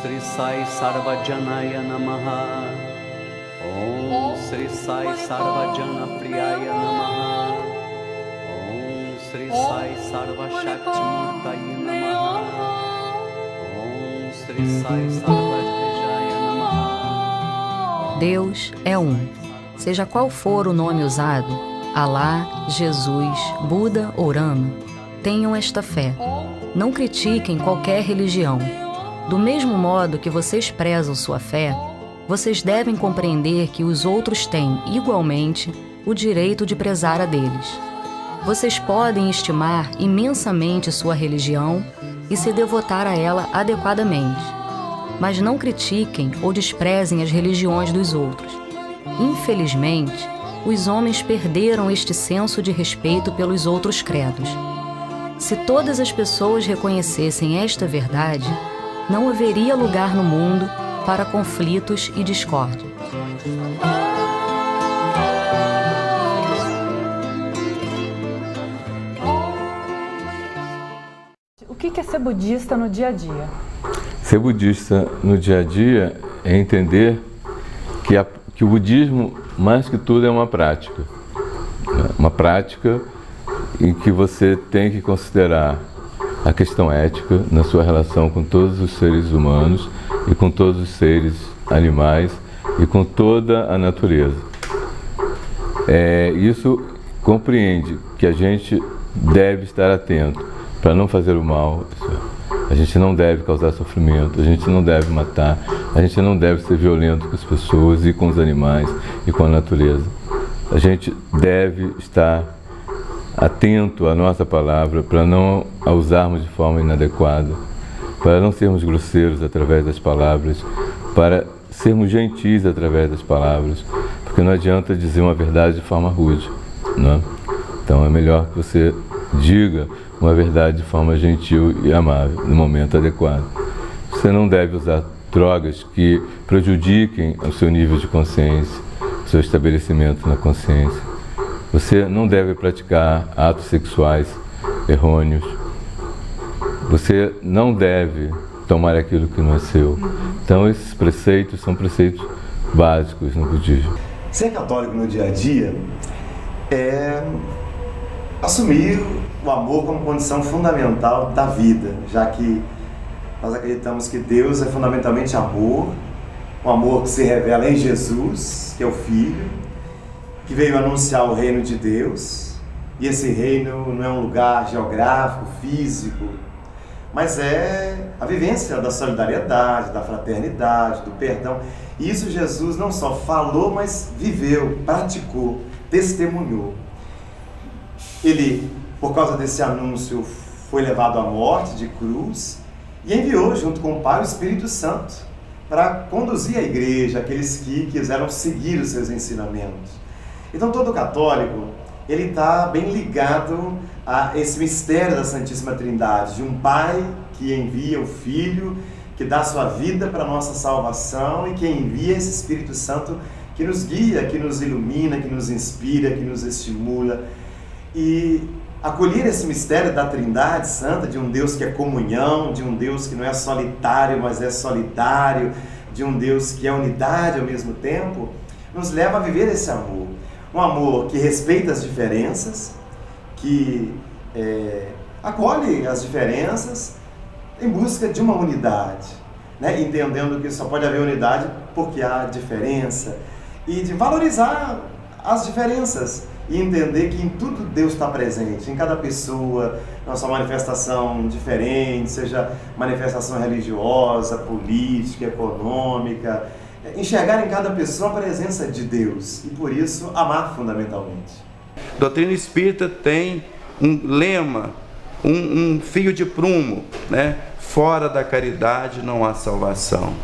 Sri Sai Sarvajanaya Namaha. Om Sri Sai Sarvajana Priyaya Namaha. Om Sri Sai Sarva Shakti Murtaye Namaha. Om Sri Sai Sarvajaya Namaha. Deus é um. Seja qual for o nome usado, Alá, Jesus, Buda ou Rama, tenham esta fé. Não critiquem qualquer religião. Do mesmo modo que vocês prezam sua fé, vocês devem compreender que os outros têm, igualmente, o direito de prezar a deles. Vocês podem estimar imensamente sua religião e se devotar a ela adequadamente. Mas não critiquem ou desprezem as religiões dos outros. Infelizmente, os homens perderam este senso de respeito pelos outros credos. Se todas as pessoas reconhecessem esta verdade, não haveria lugar no mundo para conflitos e discórdia. O que é ser budista no dia a dia? Ser budista no dia a dia é entender que o budismo, mais que tudo, é uma prática. Uma prática em que você tem que considerar a questão ética na sua relação com todos os seres humanos e com todos os seres animais e com toda a natureza. Isso compreende que a gente deve estar atento para não fazer o mal. A gente não deve causar sofrimento, a gente não deve matar, a gente não deve ser violento com as pessoas e com os animais e com a natureza. A gente deve estar atento à nossa palavra para não a usarmos de forma inadequada, para não sermos grosseiros através das palavras, para sermos gentis através das palavras, porque não adianta dizer uma verdade de forma rude, não é? Então é melhor que você diga uma verdade de forma gentil e amável, no momento adequado. Você não deve usar drogas que prejudiquem o seu nível de consciência, o seu estabelecimento na consciência. Você não deve praticar atos sexuais errôneos. Você não deve tomar aquilo que não é seu. Então esses preceitos são preceitos básicos no budismo. Ser católico no dia a dia é assumir o amor como condição fundamental da vida, já que nós acreditamos que Deus é fundamentalmente amor, um amor que se revela em Jesus, que é o Filho, que veio anunciar o reino de Deus, e esse reino não é um lugar geográfico, físico, mas é a vivência da solidariedade, da fraternidade, do perdão. E isso Jesus não só falou, mas viveu, praticou, testemunhou. Ele, por causa desse anúncio, foi levado à morte de cruz e enviou, junto com o Pai, o Espírito Santo para conduzir a igreja, aqueles que quiseram seguir os seus ensinamentos. Então todo católico, ele está bem ligado a esse mistério da Santíssima Trindade, de um Pai que envia o Filho, que dá sua vida para a nossa salvação e que envia esse Espírito Santo que nos guia, que nos ilumina, que nos inspira, que nos estimula. E acolher esse mistério da Trindade Santa, de um Deus que é comunhão, de um Deus que não é solitário, mas é solidário, de um Deus que é unidade ao mesmo tempo, nos leva a viver esse amor. Um amor que respeita as diferenças, que acolhe as diferenças em busca de uma unidade, né? Entendendo que só pode haver unidade porque há diferença, e de valorizar as diferenças e entender que em tudo Deus está presente, em cada pessoa, nossa manifestação diferente, seja manifestação religiosa, política, econômica, enxergar em cada pessoa a presença de Deus e por isso amar fundamentalmente. A doutrina espírita tem um lema, um fio de prumo, né? Fora da caridade não há salvação.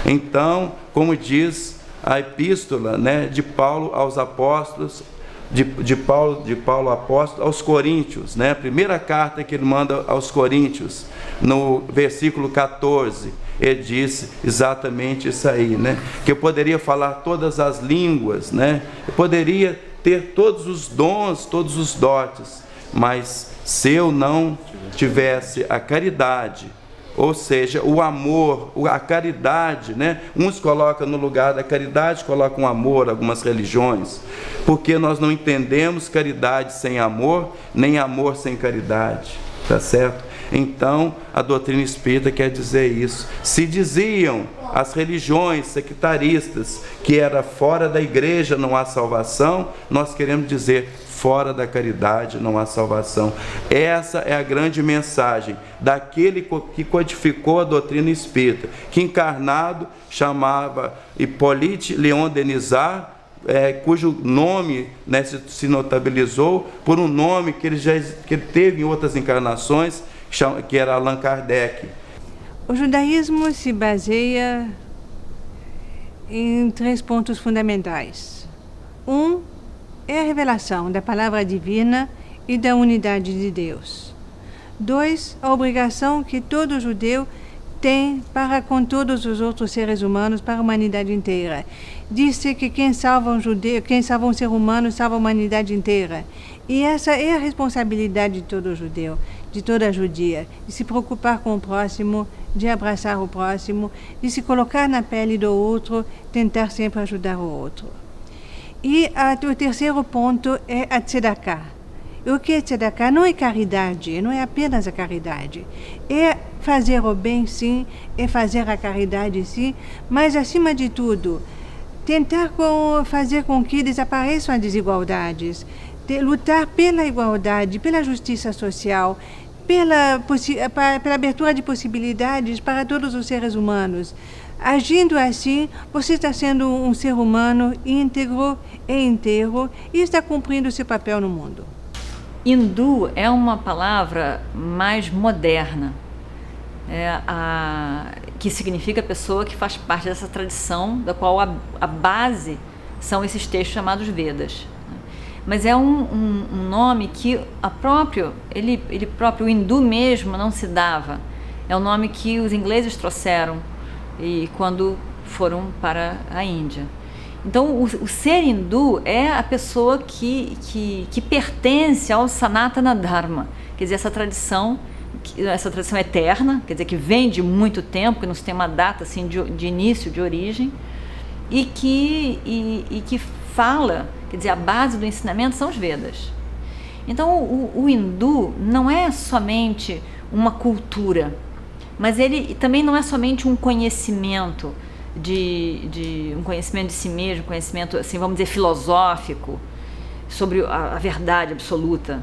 Então, como diz a epístola, né, de Paulo aos apóstolos, de Paulo apóstolo aos Coríntios, né? A primeira carta que ele manda aos Coríntios, no versículo 14, ele disse exatamente isso aí, né? Que eu poderia falar todas as línguas, né? Eu poderia ter todos os dons, todos os dotes, mas se eu não tivesse a caridade, ou seja, o amor, a caridade, né? Uns colocam no lugar da caridade, colocam o amor, algumas religiões, porque nós não entendemos caridade sem amor, nem amor sem caridade, tá certo? Então, a doutrina espírita quer dizer isso. Se diziam as religiões sectaristas que era fora da igreja não há salvação, nós queremos dizer fora da caridade não há salvação. Essa é a grande mensagem daquele que codificou a doutrina espírita, que encarnado chamava Hippolyte Léon Denisard, cujo nome, né, se notabilizou por um nome que ele teve em outras encarnações, que era Allan Kardec. O judaísmo se baseia em 3 pontos fundamentais. É a revelação da palavra divina e da unidade de Deus. 2, a obrigação que todo judeu tem para com todos os outros seres humanos, para a humanidade inteira. Diz-se que quem salva um ser humano, salva a humanidade inteira. E essa é a responsabilidade de todo judeu, de toda judia, de se preocupar com o próximo, de abraçar o próximo, de se colocar na pele do outro, tentar sempre ajudar o outro. E o 3º ponto é a tzedakah. O que é tzedakah? Não é caridade, não é apenas a caridade. É fazer o bem, sim, é fazer a caridade, sim, mas, acima de tudo, tentar fazer com que desapareçam as desigualdades, lutar pela igualdade, pela justiça social, pela abertura de possibilidades para todos os seres humanos. Agindo assim, você está sendo um ser humano íntegro e inteiro e está cumprindo seu papel no mundo. Hindu é uma palavra mais moderna, que significa pessoa que faz parte dessa tradição, da qual a base são esses textos chamados Vedas. Mas é um nome que ele próprio, o hindu mesmo, não se dava. É um nome que os ingleses trouxeram e quando foram para a Índia. Então, o ser hindu é a pessoa que pertence ao Sanatana Dharma, quer dizer, essa tradição eterna, quer dizer, que vem de muito tempo, que não se tem uma data assim, de início, de origem, e que fala, quer dizer, a base do ensinamento são os Vedas. Então, o hindu não é somente uma cultura, mas ele também não é somente um conhecimento um conhecimento de si mesmo, conhecimento, assim, vamos dizer, filosófico sobre a verdade absoluta,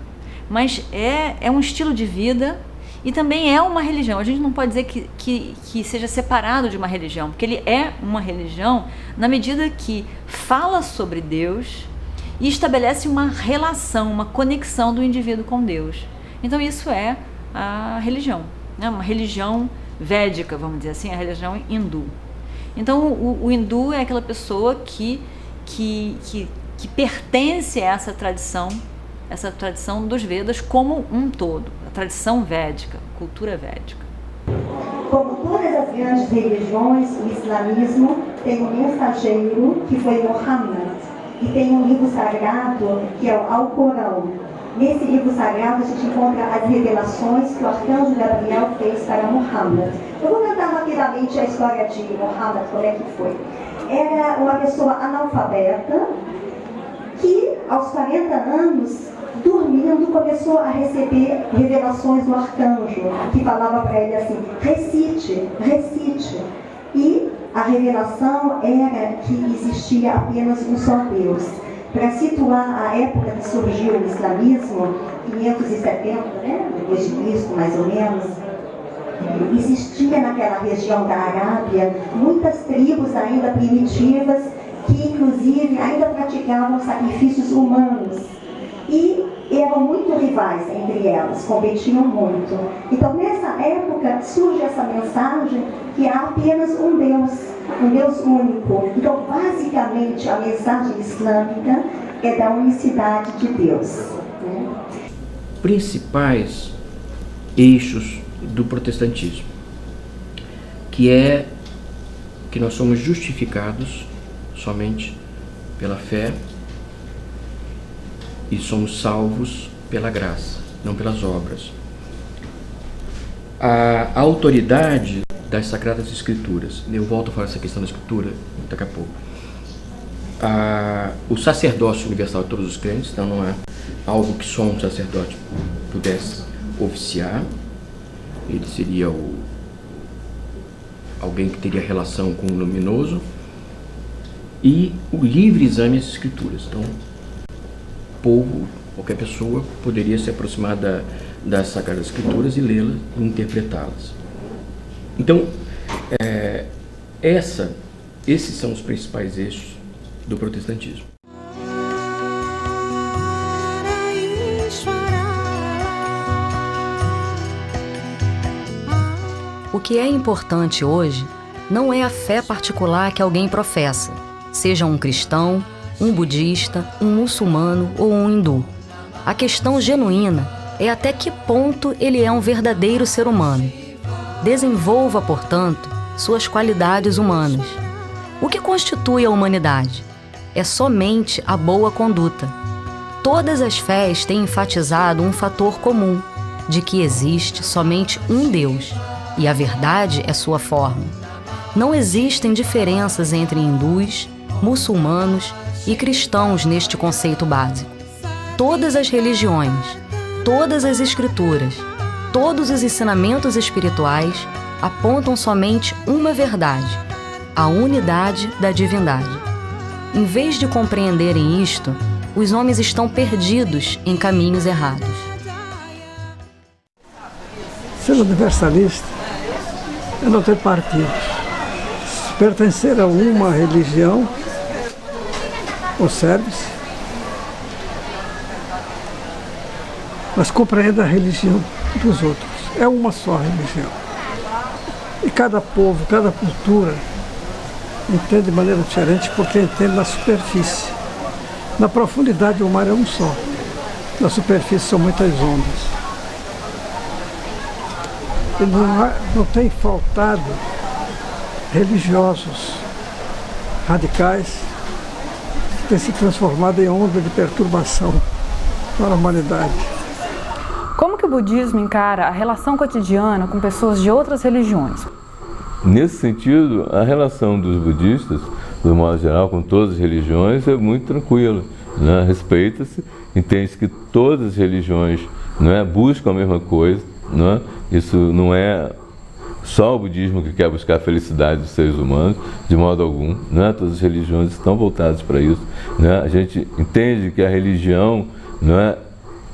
mas é um estilo de vida e também é uma religião. A gente não pode dizer que seja separado de uma religião, porque ele é uma religião na medida que fala sobre Deus e estabelece uma relação, uma conexão do indivíduo com Deus. Então isso é a religião, né? Uma religião védica, vamos dizer assim, a religião hindu. Então o hindu é aquela pessoa que pertence a essa tradição dos Vedas como um todo, a tradição védica, cultura védica. Como todas as grandes religiões, o islamismo tem um mensageiro que foi Muhammad e tem um livro sagrado que é o Alcorão. Nesse livro sagrado a gente encontra as revelações que o arcanjo Gabriel fez para Muhammad. Eu vou contar rapidamente a história de Muhammad, como é que foi. Era uma pessoa analfabeta que, aos 40 anos, dormindo, começou a receber revelações do arcanjo, que falava para ele assim: recite, recite. E a revelação era que existia apenas um só Deus. Para situar a época que surgiu o islamismo, 570, né, depois de Cristo, mais ou menos, existia naquela região da Arábia muitas tribos ainda primitivas que, inclusive, ainda praticavam sacrifícios humanos e eram muito rivais entre elas, competiam muito. Então, nessa época, surge essa mensagem que há apenas um Deus único. Então, basicamente, a mensagem islâmica é da unicidade de Deus, né? Principais eixos do protestantismo, que é que nós somos justificados somente pela fé e somos salvos pela graça, não pelas obras. a autoridade das Sagradas Escrituras. Eu volto a falar essa questão da Escritura daqui a pouco. O sacerdócio universal de todos os crentes, então não é algo que só um sacerdote pudesse oficiar. Ele seria alguém que teria relação com o luminoso. E o livre exame às Escrituras. Então, povo, qualquer pessoa poderia se aproximar das Sagradas Escrituras e lê-las e interpretá-las. Então, esses são os principais eixos do protestantismo. O que é importante hoje não é a fé particular que alguém professa, seja um cristão, um budista, um muçulmano ou um hindu. A questão genuína é até que ponto ele é um verdadeiro ser humano. Desenvolva, portanto, suas qualidades humanas. O que constitui a humanidade? É somente a boa conduta. Todas as fés têm enfatizado um fator comum, de que existe somente um Deus, e a verdade é sua forma. Não existem diferenças entre hindus, muçulmanos e cristãos neste conceito básico. Todas as religiões, todas as escrituras, todos os ensinamentos espirituais apontam somente uma verdade, a unidade da divindade. Em vez de compreenderem isto, os homens estão perdidos em caminhos errados. Ser universalista é não ter partidos. Pertencer a uma religião, ou serve-se, mas compreenda a religião dos outros. É uma só religião. E cada povo, cada cultura entende de maneira diferente porque entende na superfície. Na profundidade o mar é um só. Na superfície são muitas ondas. E não tem faltado religiosos radicais que têm se transformado em onda de perturbação para a humanidade. Como que o budismo encara a relação cotidiana com pessoas de outras religiões? Nesse sentido, a relação dos budistas, do modo geral, com todas as religiões é muito tranquila, né? Respeita-se, entende que todas as religiões, né, buscam a mesma coisa, né? Isso não é só o budismo que quer buscar a felicidade dos seres humanos, de modo algum, né? Todas as religiões estão voltadas para isso, né? A gente entende que a religião, né,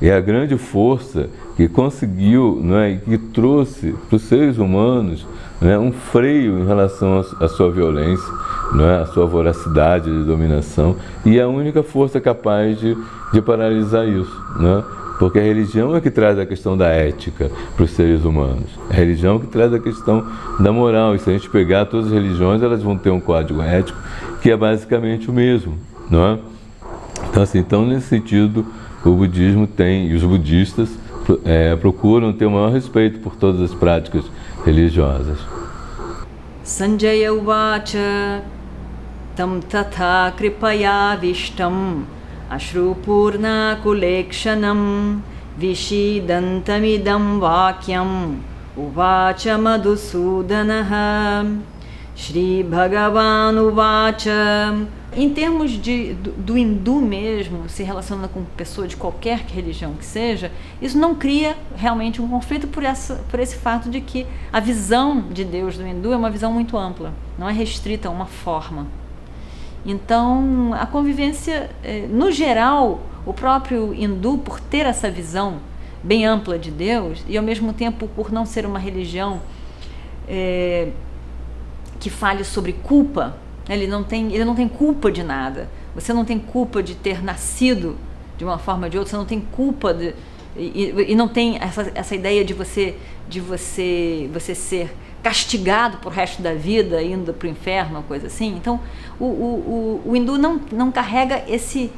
é a grande força que conseguiu, né, e que trouxe para os seres humanos, né, um freio em relação à sua violência, né, à sua voracidade de dominação, e é a única força capaz de paralisar isso, né? Porque a religião é que traz a questão da ética para os seres humanos. A religião é que traz a questão da moral. E se a gente pegar todas as religiões, elas vão ter um código ético que é basicamente o mesmo, não é? Então, assim, nesse sentido, o budismo tem, e os budistas procuram ter o maior respeito por todas as práticas religiosas. Sanjaya uvacha tam tatha kripaya vishtam Ashrupurna kulekshanam vishidantamidam vakyam uvacha madhusudanaha Shri Bhagavan uvacha. Em termos do hindu mesmo, se relacionando com pessoa de qualquer religião que seja, isso não cria realmente um conflito por esse fato de que a visão de Deus do hindu é uma visão muito ampla, não é restrita a uma forma. Então, a convivência, no geral, o próprio hindu, por ter essa visão bem ampla de Deus, e ao mesmo tempo por não ser uma religião que fale sobre culpa, ele não tem culpa de nada. Você não tem culpa de ter nascido de uma forma ou de outra, você não tem culpa e não tem essa ideia de você ser castigado pro resto da vida, indo para o inferno, uma coisa assim. Então, o hindu não carrega esse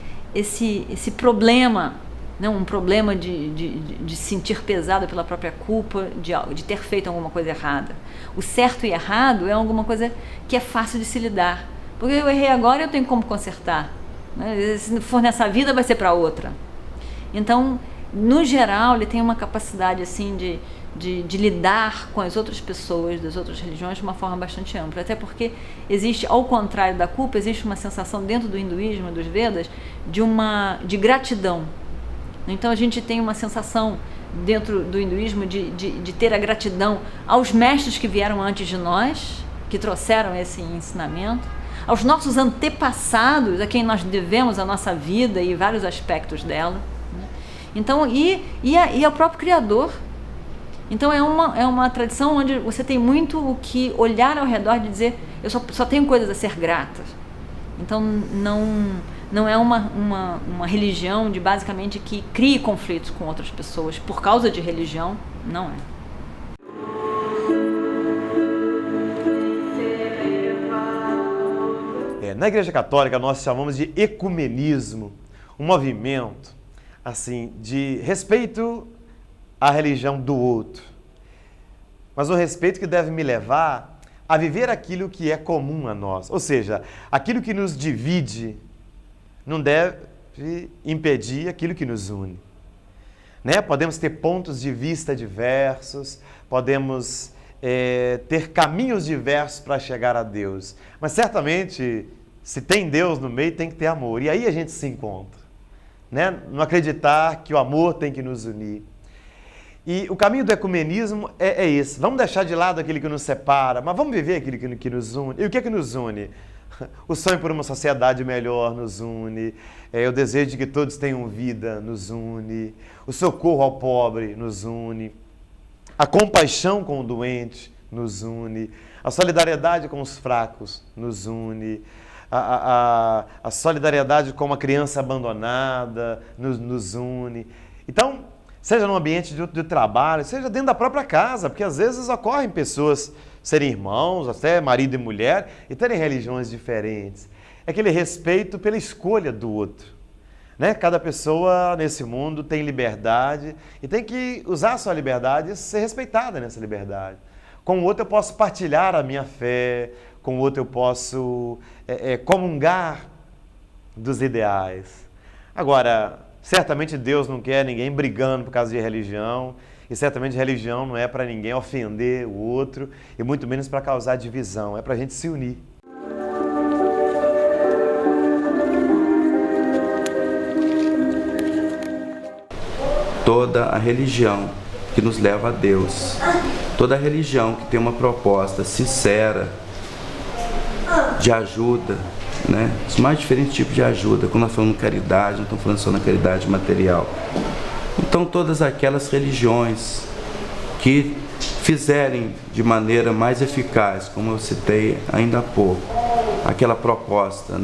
problema, não, um problema de sentir pesado pela própria culpa, de ter feito alguma coisa errada. O certo e errado é alguma coisa que é fácil de se lidar. Porque eu errei agora, eu tenho como consertar. Né? Se for nessa vida, vai ser para outra. Então, no geral, ele tem uma capacidade assim de lidar com as outras pessoas das outras religiões de uma forma bastante ampla. Até porque existe, ao contrário da culpa, existe uma sensação dentro do hinduísmo, dos Vedas, de gratidão. Então a gente tem uma sensação dentro do hinduísmo de ter a gratidão aos mestres que vieram antes de nós, que trouxeram esse ensinamento, aos nossos antepassados, a quem nós devemos a nossa vida e vários aspectos dela. Então, e ao próprio Criador. Então é uma tradição onde você tem muito o que olhar ao redor e dizer, eu só tenho coisas a ser gratas. Então não é uma religião de basicamente que crie conflitos com outras pessoas por causa de religião, não é. Na Igreja Católica nós chamamos de ecumenismo, um movimento assim de respeito à religião do outro, mas um respeito que deve me levar a viver aquilo que é comum a nós, ou seja, aquilo que nos divide não deve impedir aquilo que nos une. Podemos ter pontos de vista diversos, podemos ter caminhos diversos para chegar a Deus, mas certamente se tem Deus no meio tem que ter amor, e aí a gente se encontra, não acreditar que o amor tem que nos unir. E o caminho do ecumenismo é esse. Vamos deixar de lado aquilo que nos separa, mas vamos viver aquilo que nos une. E o que é que nos une? O sonho por uma sociedade melhor nos une, o desejo de que todos tenham vida nos une, o socorro ao pobre nos une, a compaixão com o doente nos une, a solidariedade com os fracos nos une, a solidariedade com uma criança abandonada nos une. Então, seja no ambiente de trabalho, seja dentro da própria casa, porque às vezes ocorrem pessoas serem irmãos, até marido e mulher, e terem religiões diferentes. É aquele respeito pela escolha do outro. Cada pessoa nesse mundo tem liberdade e tem que usar a sua liberdade e ser respeitada nessa liberdade. Com o outro eu posso partilhar a minha fé, com o outro eu posso comungar dos ideais. Agora, certamente Deus não quer ninguém brigando por causa de religião, e certamente religião não é para ninguém ofender o outro, e muito menos para causar divisão, é para a gente se unir. Toda a religião que nos leva a Deus, toda a religião que tem uma proposta sincera de ajuda, os mais diferentes tipos de ajuda, quando nós falamos caridade, não estamos falando só na caridade material. Então todas aquelas religiões que fizerem de maneira mais eficaz, como eu citei ainda há pouco, aquela proposta,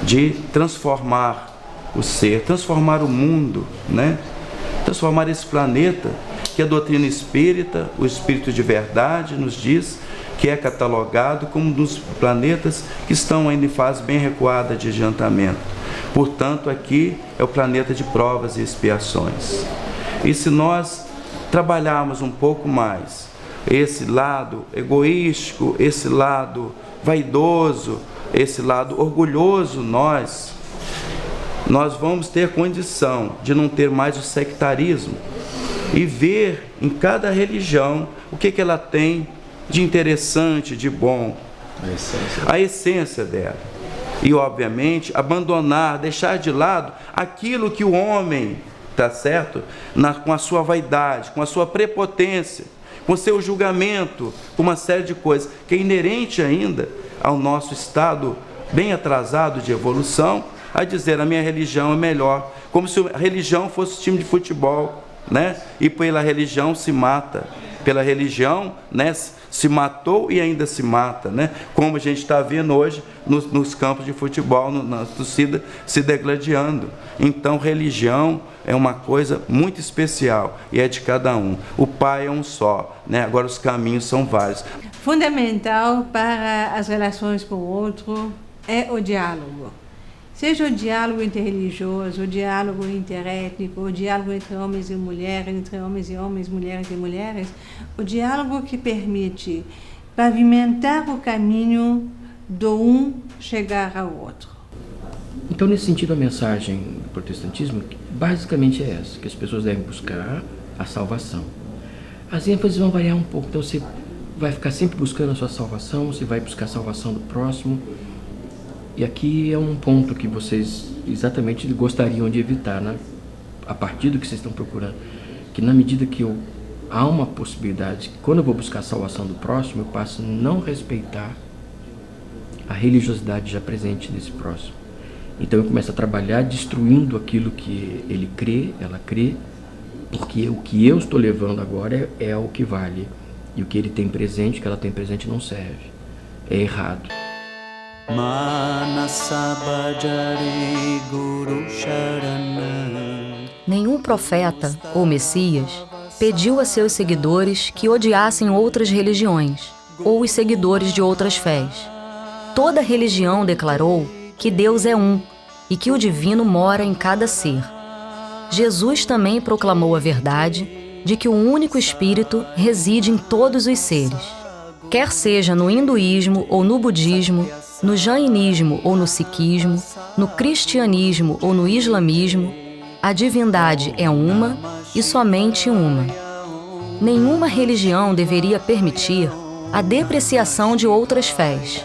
de transformar o ser, transformar o mundo, transformar esse planeta, que a doutrina espírita, o espírito de verdade, nos diz que é catalogado como um dos planetas que estão ainda em fase bem recuada de adiantamento. Portanto, aqui é o planeta de provas e expiações. E se nós trabalharmos um pouco mais esse lado egoístico, esse lado vaidoso, esse lado orgulhoso, nós vamos ter condição de não ter mais o sectarismo e ver em cada religião o que ela tem de interessante, de bom, a essência dela. E, obviamente, abandonar, deixar de lado aquilo que o homem, tá certo? Com a sua vaidade, com a sua prepotência, com o seu julgamento, com uma série de coisas que é inerente ainda ao nosso estado bem atrasado de evolução, a dizer a minha religião é melhor, como se a religião fosse time de futebol, e pela religião se mata, pela religião, se matou e ainda se mata, como a gente está vendo hoje nos campos de futebol, na torcida se degladiando. Então, religião é uma coisa muito especial e é de cada um. O Pai é um só, agora os caminhos são vários. Fundamental para as relações com o outro é o diálogo. Seja o diálogo interreligioso, o diálogo interétnico, o diálogo entre homens e mulheres, entre homens e homens, mulheres e mulheres, o diálogo que permite pavimentar o caminho do um chegar ao outro. Então, nesse sentido, a mensagem do protestantismo basicamente é essa, que as pessoas devem buscar a salvação. as ênfases vão variar um pouco. Então você vai ficar sempre buscando a sua salvação, você vai buscar a salvação do próximo. E aqui é um ponto que vocês exatamente gostariam de evitar, né? A partir do que vocês estão procurando. Que na medida que há uma possibilidade, que quando eu vou buscar a salvação do próximo, eu passo a não respeitar a religiosidade já presente desse próximo. Então eu começo a trabalhar destruindo aquilo que ele crê, ela crê, porque o que eu estou levando agora é o que vale. E o que ele tem presente, o que ela tem presente, não serve. É errado. Nenhum profeta ou Messias pediu a seus seguidores que odiassem outras religiões ou os seguidores de outras fés. Toda religião declarou que Deus é um e que o divino mora em cada ser. Jesus também proclamou a verdade de que o único Espírito reside em todos os seres. Quer seja no hinduísmo ou no budismo, no jainismo ou no sikhismo, no cristianismo ou no islamismo, a divindade é uma e somente uma. Nenhuma religião deveria permitir a depreciação de outras fés.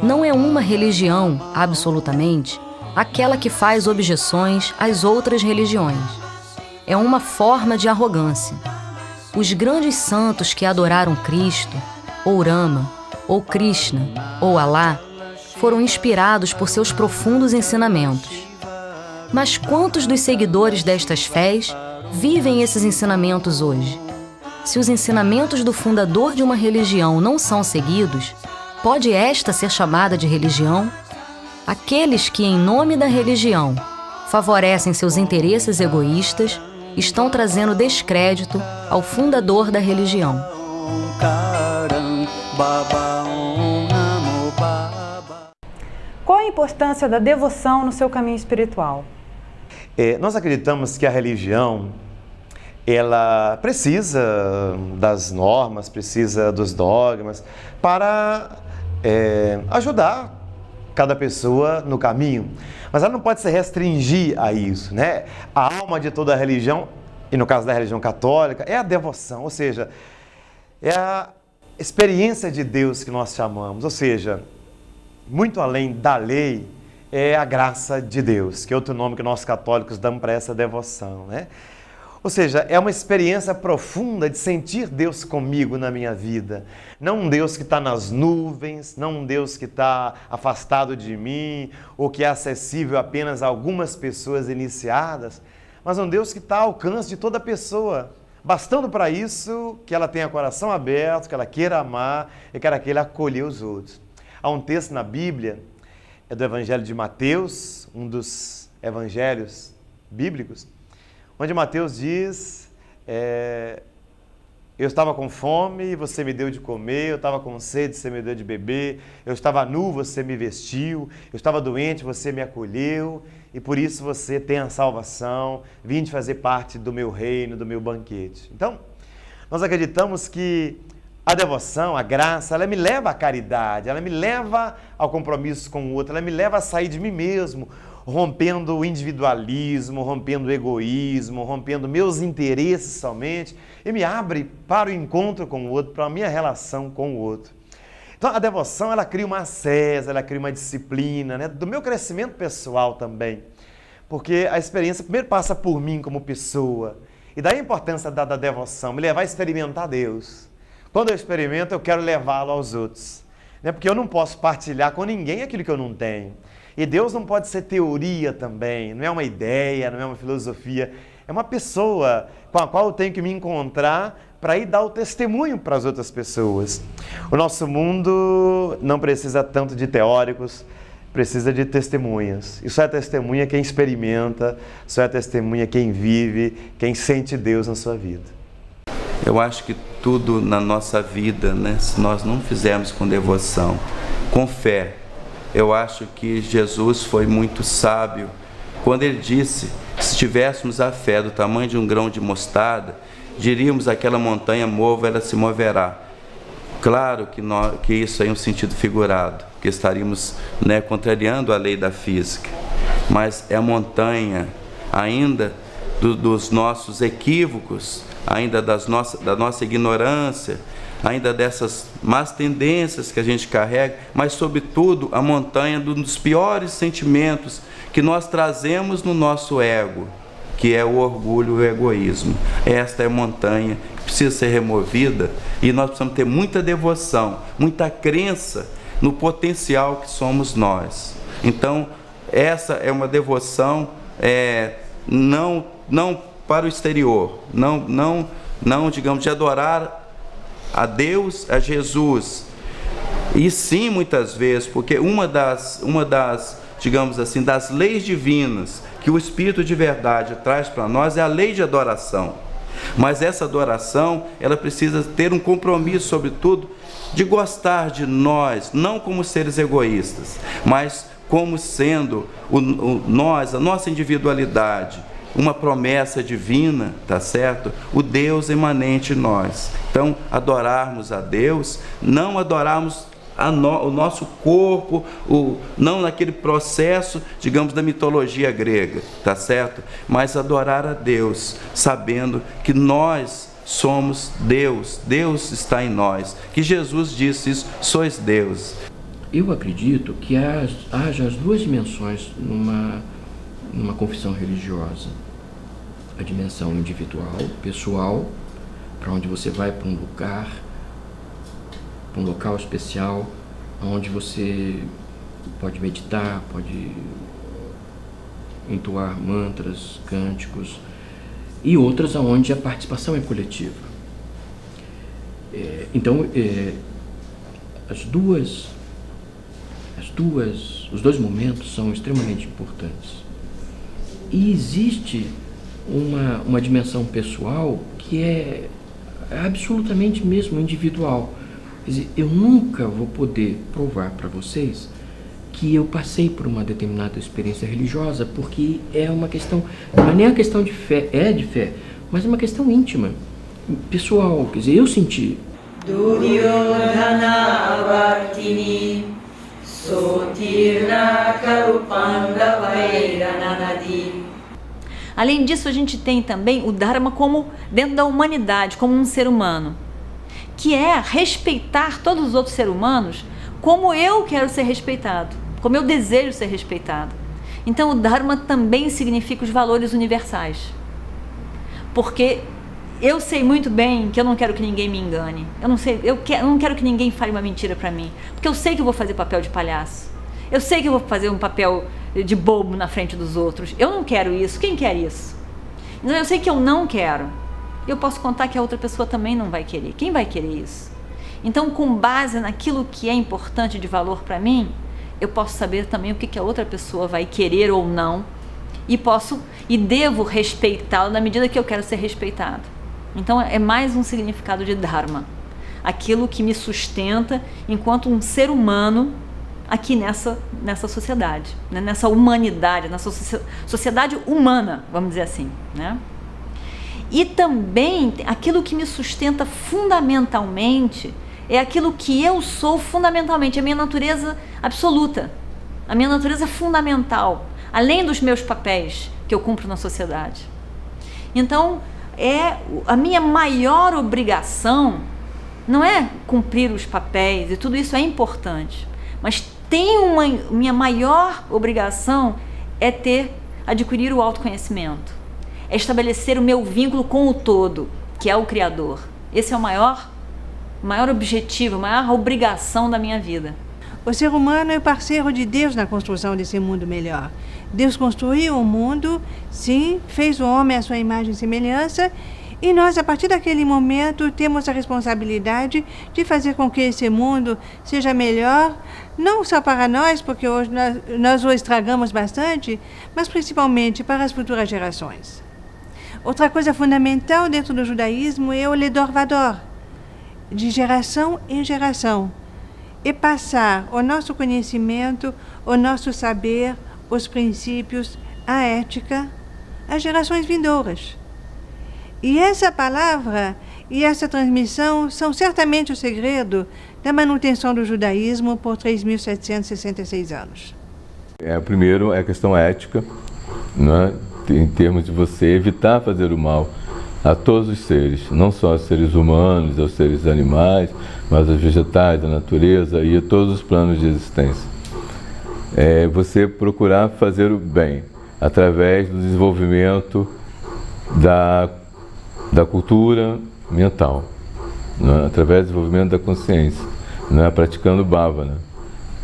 Não é uma religião, absolutamente, aquela que faz objeções às outras religiões. É uma forma de arrogância. Os grandes santos que adoraram Cristo, ou Rama, ou Krishna, ou Alá, foram inspirados por seus profundos ensinamentos. Mas quantos dos seguidores destas fés vivem esses ensinamentos hoje? Se os ensinamentos do fundador de uma religião não são seguidos, pode esta ser chamada de religião? Aqueles que, em nome da religião, favorecem seus interesses egoístas, estão trazendo descrédito ao fundador da religião. Qual a importância da devoção no seu caminho espiritual? Nós acreditamos que a religião, ela precisa das normas, precisa dos dogmas para ajudar cada pessoa no caminho. Mas ela não pode se restringir a isso, né? A alma de toda a religião, e no caso da religião católica, é a devoção, ou seja, é a experiência de Deus que nós chamamos, ou seja, muito além da lei, é a graça de Deus, que é outro nome que nós católicos damos para essa devoção, né? Ou seja, é uma experiência profunda de sentir Deus comigo na minha vida. Não um Deus que está nas nuvens, não um Deus que está afastado de mim, ou que é acessível apenas a algumas pessoas iniciadas, mas um Deus que está ao alcance de toda pessoa, bastando para isso que ela tenha coração aberto, que ela queira amar e que ela queira acolher os outros. Há um texto na Bíblia, é do Evangelho de Mateus, um dos evangelhos bíblicos, onde Mateus diz, eu estava com fome e você me deu de comer, eu estava com sede, você me deu de beber, eu estava nu, você me vestiu, eu estava doente, você me acolheu, e por isso você tem a salvação, vinde fazer parte do meu reino, do meu banquete. Então, nós acreditamos que a devoção, a graça, ela me leva à caridade, ela me leva ao compromisso com o outro, ela me leva a sair de mim mesmo, rompendo o individualismo, rompendo o egoísmo, rompendo meus interesses somente, e me abre para o encontro com o outro, para a minha relação com o outro. Então a devoção, ela cria uma ascese, ela cria uma disciplina, né, do meu crescimento pessoal também, porque a experiência primeiro passa por mim como pessoa, e daí a importância da devoção, me levar a experimentar Deus. Quando eu experimento, eu quero levá-lo aos outros, né, porque eu não posso partilhar com ninguém aquilo que eu não tenho. E Deus não pode ser teoria também, não é uma ideia, não é uma filosofia, é uma pessoa com a qual eu tenho que me encontrar para ir dar o testemunho para as outras pessoas. O nosso mundo não precisa tanto de teóricos, precisa de testemunhas. E só é testemunha quem experimenta, só é testemunha quem vive, quem sente Deus na sua vida. Eu acho que tudo na nossa vida, né, se nós não fizermos com devoção, com fé, eu acho que Jesus foi muito sábio quando ele disse, se tivéssemos a fé do tamanho de um grão de mostarda, diríamos aquela montanha mova, ela se moverá. Claro que isso é um sentido figurado, que estaríamos, né, contrariando a lei da física, mas é a montanha ainda dos nossos equívocos, ainda da nossa ignorância, ainda dessas más tendências que a gente carrega, mas sobretudo a montanha dos piores sentimentos que nós trazemos no nosso ego, que é o orgulho e o egoísmo. Esta é a montanha que precisa ser removida e nós precisamos ter muita devoção, muita crença no potencial que somos nós. Então, essa é uma devoção não para o exterior, não digamos, de adorar a Deus, a Jesus, e sim, muitas vezes, porque uma das, digamos assim, das leis divinas que o Espírito de verdade traz para nós é a lei de adoração. Mas essa adoração, ela precisa ter um compromisso, sobretudo, de gostar de nós, não como seres egoístas, mas como sendo nós, a nossa individualidade, uma promessa divina, tá certo? O Deus imanente em nós. Então, adorarmos a Deus, não adorarmos o nosso corpo, não naquele processo, digamos, da mitologia grega, tá certo? Mas adorar a Deus, sabendo que nós somos Deus, Deus está em nós, que Jesus disse isso, sois Deus. Eu acredito que haja as duas dimensões numa confissão religiosa. A dimensão individual, pessoal, para onde você vai para um lugar, para um local especial, onde você pode meditar, pode entoar mantras, cânticos, e outras onde a participação é coletiva. Então, os dois momentos são extremamente importantes. E existe uma dimensão pessoal que é absolutamente mesmo individual. Quer dizer, eu nunca vou poder provar para vocês que eu passei por uma determinada experiência religiosa, porque é uma questão, não é nem a questão de fé, é de fé, mas é uma questão íntima, pessoal. Quer dizer, eu senti. Além disso, a gente tem também o Dharma como dentro da humanidade, como um ser humano, que é respeitar todos os outros seres humanos como eu quero ser respeitado, como eu desejo ser respeitado. Então, o Dharma também significa os valores universais, porque eu sei muito bem que eu não quero que ninguém me engane, eu não quero que ninguém fale uma mentira para mim, porque eu sei que eu vou fazer papel de palhaço, eu sei que eu vou fazer um papel de bobo na frente dos outros. Eu não quero isso. Quem quer isso? Então, eu sei que eu não quero. Eu posso contar que a outra pessoa também não vai querer. Quem vai querer isso? Então, com base naquilo que é importante de valor para mim, eu posso saber também o que a outra pessoa vai querer ou não, e devo respeitá-lo na medida que eu quero ser respeitado. Então, é mais um significado de Dharma. Aquilo que me sustenta enquanto um ser humano aqui nessa sociedade, né? Nessa humanidade, nessa sociedade humana, vamos dizer assim, né? E também aquilo que me sustenta fundamentalmente é aquilo que eu sou fundamentalmente, a minha natureza absoluta, a minha natureza fundamental, além dos meus papéis que eu cumpro na sociedade. Então, a minha maior obrigação não é cumprir os papéis, e tudo isso é importante, mas minha maior obrigação é adquirir o autoconhecimento, é estabelecer o meu vínculo com o todo, que é o Criador. Esse é o maior objetivo, a maior obrigação da minha vida. O ser humano é parceiro de Deus na construção desse mundo melhor. Deus construiu o mundo, sim, fez o homem à sua imagem e semelhança, e nós, a partir daquele momento, temos a responsabilidade de fazer com que esse mundo seja melhor, não só para nós, porque hoje nós o estragamos bastante, mas principalmente para as futuras gerações. Outra coisa fundamental dentro do judaísmo é o ledor vador, de geração em geração, e passar o nosso conhecimento, o nosso saber, os princípios, a ética, às gerações vindouras. E essa palavra e essa transmissão são certamente o segredo da manutenção do judaísmo por 3.766 anos. Primeiro é a questão ética, né? Em termos de você evitar fazer o mal. a todos os seres, não só aos seres humanos, aos seres animais, mas aos vegetais, à natureza e a todos os planos de existência. Você procurar fazer o bem através do desenvolvimento da cultura mental, não é? Através do desenvolvimento da consciência, não é? Praticando bhavana,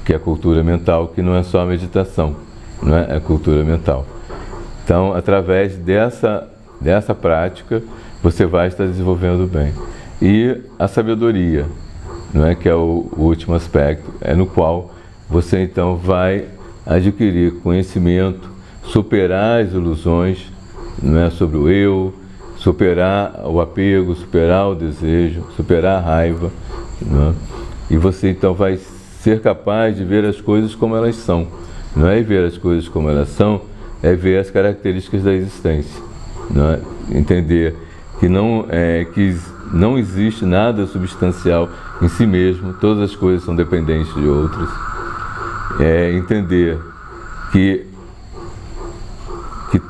que é a cultura mental, que não é só a meditação, não é? É a cultura mental. Então, através dessa prática, você vai estar desenvolvendo o bem. E a sabedoria, não é? Que é o último aspecto, no qual você então vai adquirir conhecimento, superar as ilusões, não é? Sobre o eu, superar o apego, superar o desejo, superar a raiva, não é? E você então vai ser capaz de ver as coisas como elas são. Não é ver as coisas como elas são, é ver as características da existência, não é? Entender que não existe nada substancial em si mesmo, todas as coisas são dependentes de outras. Entender que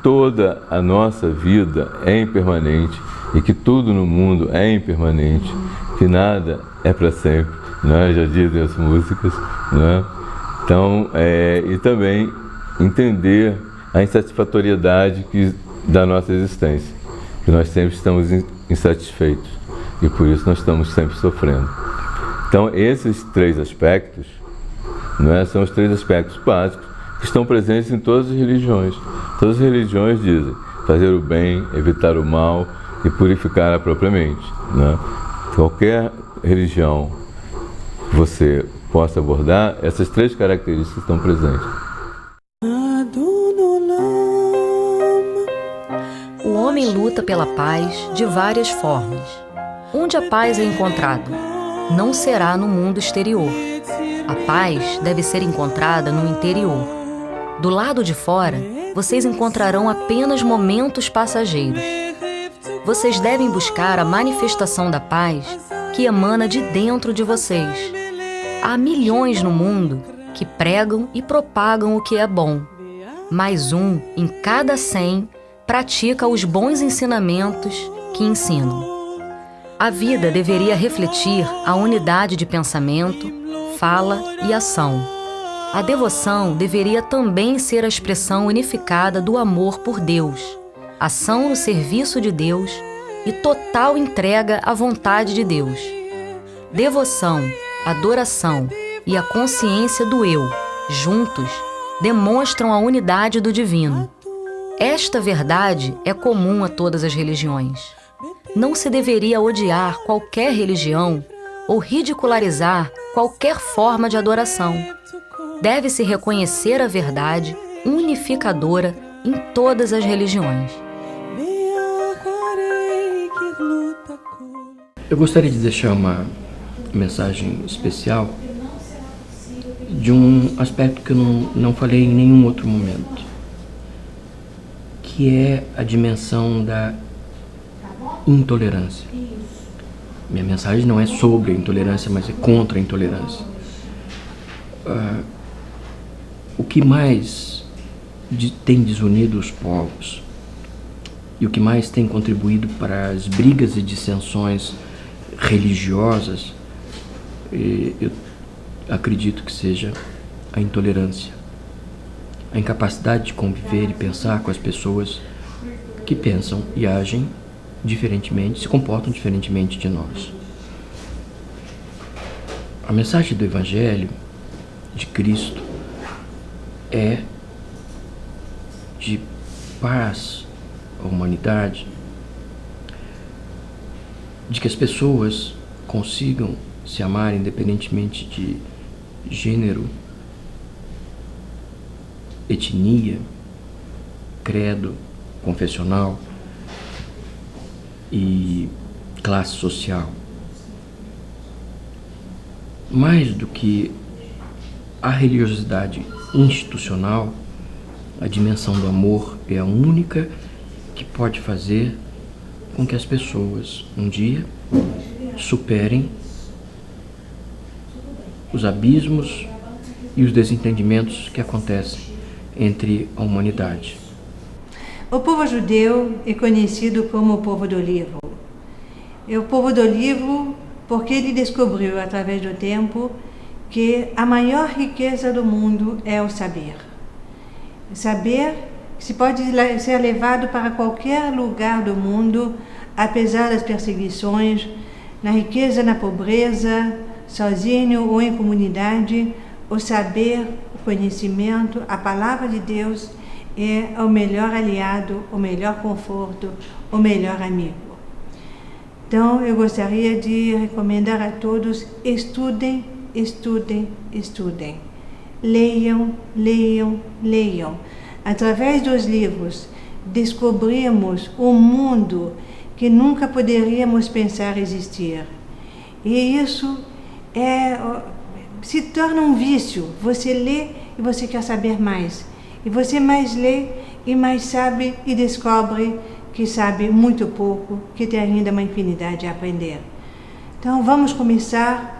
toda a nossa vida é impermanente e que tudo no mundo é impermanente, que nada é para sempre, não é? Já dizem as músicas, não é? Então, e também entender a insatisfatoriedade da nossa existência, que nós sempre estamos insatisfeitos e por isso nós estamos sempre sofrendo. Então, esses três aspectos, não é? São os três aspectos básicos que estão presentes em todas as religiões. Todas as religiões dizem fazer o bem, evitar o mal e purificar a própria mente, né? Qualquer religião que você possa abordar, essas três características estão presentes. O homem luta pela paz de várias formas. Onde a paz é encontrada, não será no mundo exterior. A paz deve ser encontrada no interior. Do lado de fora, vocês encontrarão apenas momentos passageiros. Vocês devem buscar a manifestação da paz que emana de dentro de vocês. Há milhões no mundo que pregam e propagam o que é bom, mas um em cada 100 pratica os bons ensinamentos que ensinam. A vida deveria refletir a unidade de pensamento, fala e ação. A devoção deveria também ser a expressão unificada do amor por Deus, ação no serviço de Deus e total entrega à vontade de Deus. Devoção, adoração e a consciência do eu, juntos, demonstram a unidade do divino. Esta verdade é comum a todas as religiões. Não se deveria odiar qualquer religião ou ridicularizar qualquer forma de adoração. Deve-se reconhecer a verdade unificadora em todas as religiões. Eu gostaria de deixar uma mensagem especial de um aspecto que eu não falei em nenhum outro momento, que é a dimensão da intolerância. Minha mensagem não é sobre a intolerância, mas é contra a intolerância. O que mais tem desunido os povos e o que mais tem contribuído para as brigas e dissensões religiosas, eu acredito que seja a intolerância, a incapacidade de conviver e pensar com as pessoas que pensam e agem diferentemente, se comportam diferentemente de nós. A mensagem do Evangelho de Cristo é de paz à humanidade, de que as pessoas consigam se amar independentemente de gênero, etnia, credo, confessional e classe social. Mais do que a religiosidade institucional, a dimensão do amor é a única que pode fazer com que as pessoas um dia superem os abismos e os desentendimentos que acontecem entre a humanidade. O povo judeu é conhecido como o povo do livro. É o povo do livro porque ele descobriu, através do tempo, que a maior riqueza do mundo é o saber. Saber que se pode ser levado para qualquer lugar do mundo, apesar das perseguições, na riqueza, na pobreza, sozinho ou em comunidade. O saber, o conhecimento, a palavra de Deus é o melhor aliado, o melhor conforto, o melhor amigo. Então, eu gostaria de recomendar a todos: estudem, estudem, estudem. Leiam, leiam, leiam. Através dos livros, descobrimos um mundo que nunca poderíamos pensar existir. E isso se torna um vício. Você lê e você quer saber mais. E você mais lê e mais sabe e descobre que sabe muito pouco, que tem ainda uma infinidade a aprender. Então vamos começar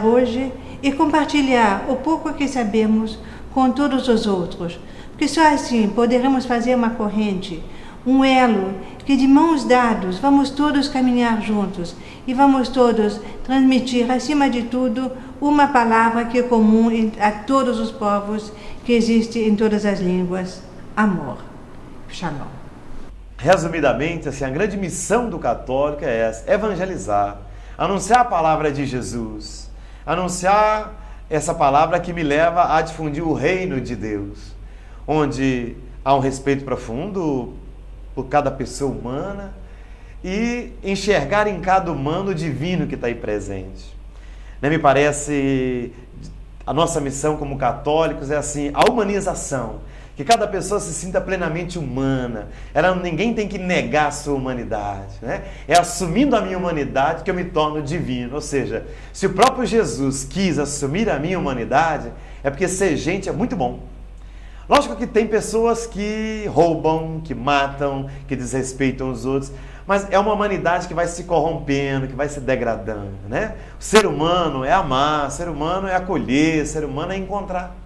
hoje e compartilhar o pouco que sabemos com todos os outros. Porque só assim poderemos fazer uma corrente, um elo, que de mãos dadas vamos todos caminhar juntos e vamos todos transmitir, acima de tudo, uma palavra que é comum a todos os povos, que existe em todas as línguas: amor. Shalom. Resumidamente, assim, a grande missão do católico é essa: evangelizar, anunciar a palavra de Jesus, anunciar essa palavra que me leva a difundir o reino de Deus, onde há um respeito profundo por cada pessoa humana e enxergar em cada humano o divino que está aí presente. Me parece, a nossa missão como católicos é assim, a humanização, que cada pessoa se sinta plenamente humana. Ninguém tem que negar a sua humanidade, né? É assumindo a minha humanidade que eu me torno divino. Ou seja, se o próprio Jesus quis assumir a minha humanidade, é porque ser gente é muito bom. Lógico que tem pessoas que roubam, que matam, que desrespeitam os outros, mas é uma humanidade que vai se corrompendo, que vai se degradando, né? O ser humano é amar, o ser humano é acolher, o ser humano é encontrar.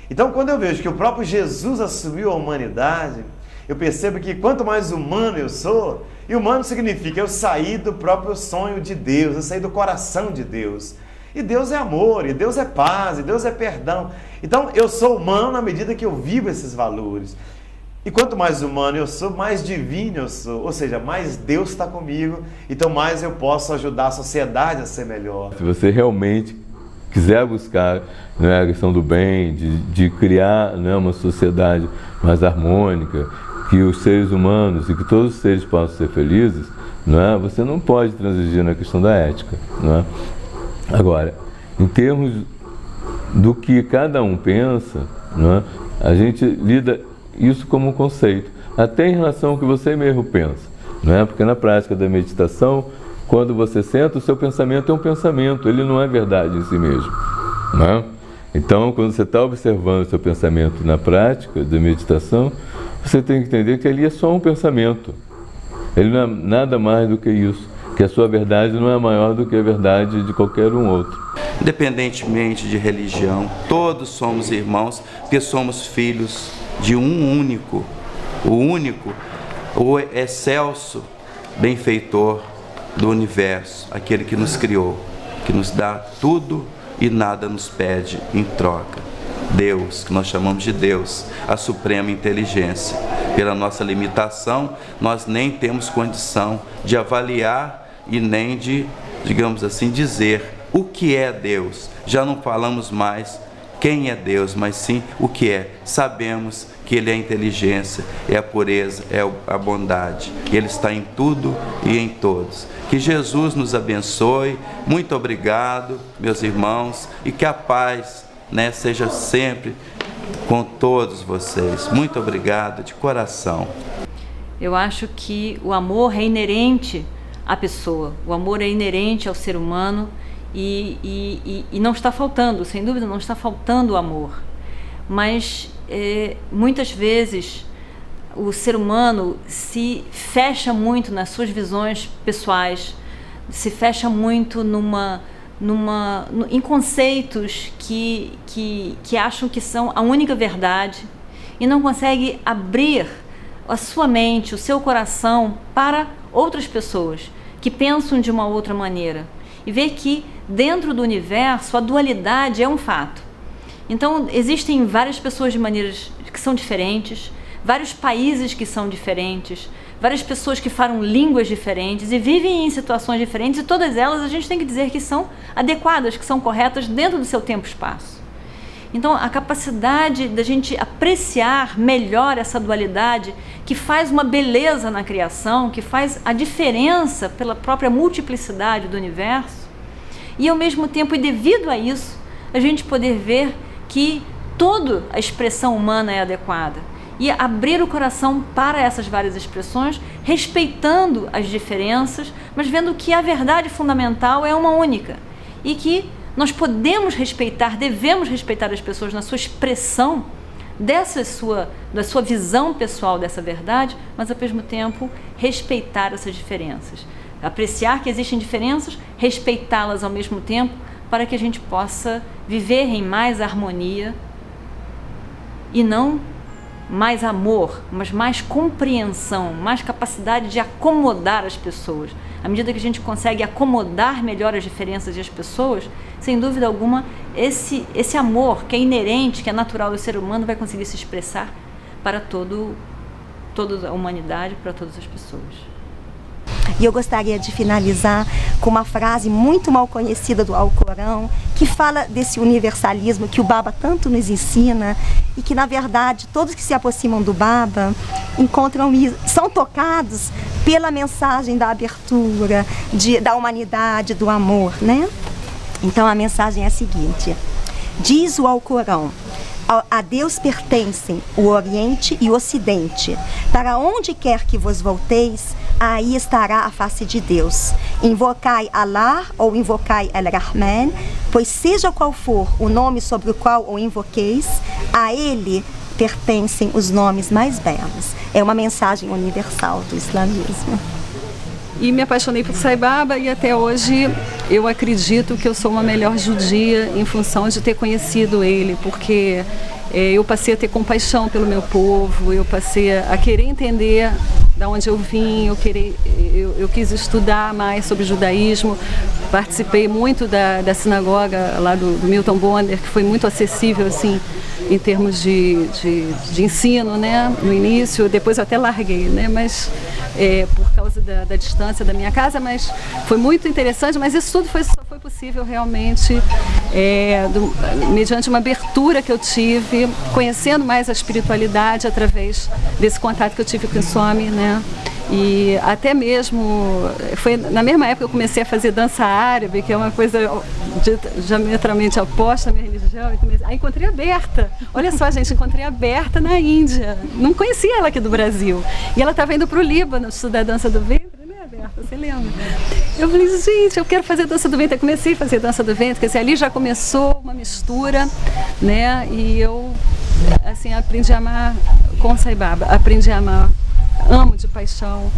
Então, quando eu vejo que o próprio Jesus assumiu a humanidade, eu percebo que quanto mais humano eu sou, e humano significa eu sair do próprio sonho de Deus, eu sair do coração de Deus. E Deus é amor, e Deus é paz, e Deus é perdão. Então, eu sou humano na medida que eu vivo esses valores. E quanto mais humano eu sou, mais divino eu sou. Ou seja, mais Deus está comigo, então mais eu posso ajudar a sociedade a ser melhor. Se você realmente quiser buscar, né, a questão do bem, de criar, né, uma sociedade mais harmônica, que os seres humanos e que todos os seres possam ser felizes, né, você não pode transigir na questão da ética. Né? Agora, em termos do que cada um pensa, né, a gente lida isso como um conceito, até em relação ao que você mesmo pensa. Né? Porque na prática da meditação, quando você senta, o seu pensamento é um pensamento, ele não é verdade em si mesmo. Né? Então, quando você está observando o seu pensamento na prática da meditação, você tem que entender que ali é só um pensamento. Ele não é nada mais do que isso, que a sua verdade não é maior do que a verdade de qualquer um outro. Independentemente de religião, todos somos irmãos, porque somos filhos de um único, o excelso benfeitor do universo, aquele que nos criou, que nos dá tudo e nada nos pede em troca. Deus, que nós chamamos de Deus, a suprema inteligência. Pela nossa limitação, nós nem temos condição de avaliar e nem de, digamos assim, dizer o que é Deus. Já não falamos mais quem é Deus, mas sim o que é. Sabemos que Ele é a inteligência, é a pureza, é a bondade. Ele está em tudo e em todos. Que Jesus nos abençoe. Muito obrigado, meus irmãos, e que a paz, né, seja sempre com todos vocês. Muito obrigado de coração. Eu acho que o amor é inerente à pessoa, o amor é inerente ao ser humano e não está faltando, sem dúvida não está faltando o amor. Mas muitas vezes o ser humano se fecha muito nas suas visões pessoais, se fecha muito em conceitos que acham que são a única verdade e não consegue abrir a sua mente, o seu coração para outras pessoas que pensam de uma outra maneira e ver que dentro do universo a dualidade é um fato. Então existem várias pessoas de maneiras que são diferentes, vários países que são diferentes, várias pessoas que falam línguas diferentes e vivem em situações diferentes, e todas elas a gente tem que dizer que são adequadas, que são corretas dentro do seu tempo e espaço. Então a capacidade da gente apreciar melhor essa dualidade, que faz uma beleza na criação, que faz a diferença pela própria multiplicidade do universo, e ao mesmo tempo, e devido a isso, a gente poder ver que toda a expressão humana é adequada e abrir o coração para essas várias expressões, respeitando as diferenças, mas vendo que a verdade fundamental é uma única e que nós podemos respeitar, devemos respeitar as pessoas na sua expressão da sua visão pessoal dessa verdade, mas ao mesmo tempo respeitar essas diferenças, apreciar que existem diferenças, respeitá-las ao mesmo tempo, para que a gente possa viver em mais harmonia e não mais amor, mas mais compreensão, mais capacidade de acomodar as pessoas. À medida que a gente consegue acomodar melhor as diferenças e as pessoas, sem dúvida alguma, esse amor que é inerente, que é natural do ser humano, vai conseguir se expressar para toda a humanidade, para todas as pessoas. E eu gostaria de finalizar com uma frase muito mal conhecida do Alcorão, que fala desse universalismo que o Baba tanto nos ensina, e que, na verdade, todos que se aproximam do Baba são tocados pela mensagem da abertura, da humanidade, do amor, né? Então a mensagem é a seguinte: diz o Alcorão: a Deus pertencem o Oriente e o Ocidente. Para onde quer que vos volteis, aí estará a face de Deus. Invocai Allah ou invocai El-Rahman, pois seja qual for o nome sobre o qual o invoqueis, a Ele pertencem os nomes mais belos. É uma mensagem universal do islamismo. E me apaixonei por Sai Baba, e até hoje eu acredito que eu sou uma melhor judia em função de ter conhecido ele, porque eu passei a ter compaixão pelo meu povo, eu passei a querer entender da onde eu vim, eu quis estudar mais sobre judaísmo, participei muito da sinagoga lá do Milton Bonder, que foi muito acessível assim, em termos de ensino, né, no início. Depois eu até larguei, né, mas por causa da distância da minha casa, mas foi muito interessante. Mas isso tudo só foi possível realmente mediante uma abertura que eu tive, conhecendo mais a espiritualidade através desse contato que eu tive com o Swami, né? E até mesmo, foi na mesma época que eu comecei a fazer dança árabe, que é uma coisa diametralmente oposta à minha religião. Aí encontrei a Berta. Olha só, gente, encontrei a Berta na Índia. Não conhecia ela aqui do Brasil. E ela estava indo para o Líbano estudar dança do ventre, né, Berta? Você lembra? Eu falei, gente, eu quero fazer dança do ventre. Eu comecei a fazer dança do ventre, quer dizer, ali já começou uma mistura, né? E eu, assim, aprendi a amar com Sai Baba, aprendi a amar. Amo de paixão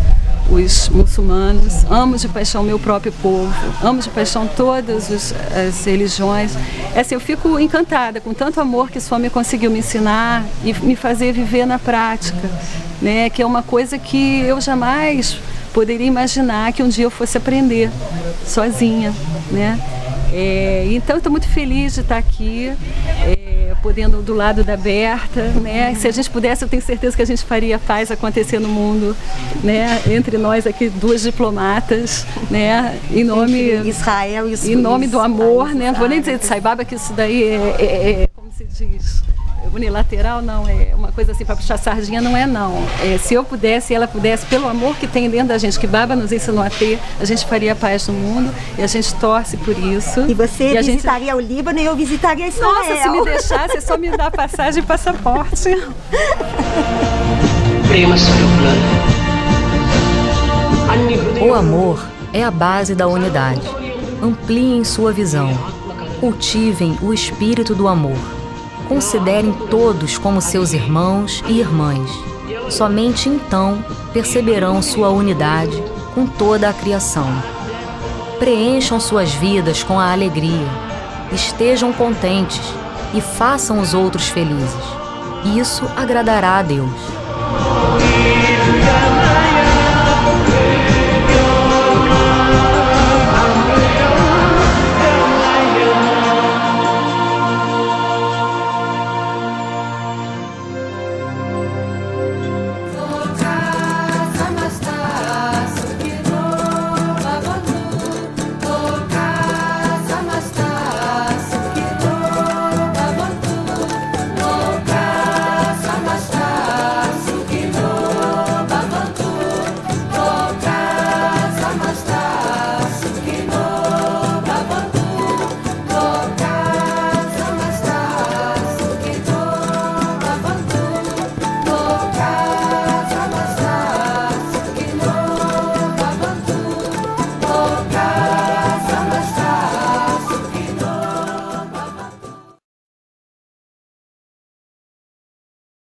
os muçulmanos, amo de paixão o meu próprio povo, amo de paixão todas as religiões. Assim, eu fico encantada com tanto amor que Swami conseguiu me ensinar e me fazer viver na prática, né? Que é uma coisa que eu jamais poderia imaginar que um dia eu fosse aprender sozinha, né? Então, eu estou muito feliz de estar aqui, podendo do lado da Berta, né? Se a gente pudesse, eu tenho certeza que a gente faria paz acontecer no mundo, né? Entre nós aqui, duas diplomatas, né? Em nome Israel e em nome do amor, né? Vou nem dizer de Sai Baba, que isso daí é como se diz, unilateral, não, é uma coisa assim para puxar sardinha, não é não. Se eu pudesse e ela pudesse, pelo amor que tem dentro da gente, que Baba nos ensinou a ter, a gente faria paz no mundo, e a gente torce por isso. E você visitaria o Líbano e eu visitaria Israel. Nossa, se me deixasse, é só me dar passagem e passaporte. O amor é a base da unidade. Ampliem sua visão. Cultivem o espírito do amor. Considerem todos como seus irmãos e irmãs. Somente então perceberão sua unidade com toda a criação. Preencham suas vidas com a alegria. Estejam contentes e façam os outros felizes. Isso agradará a Deus. Hallelujah.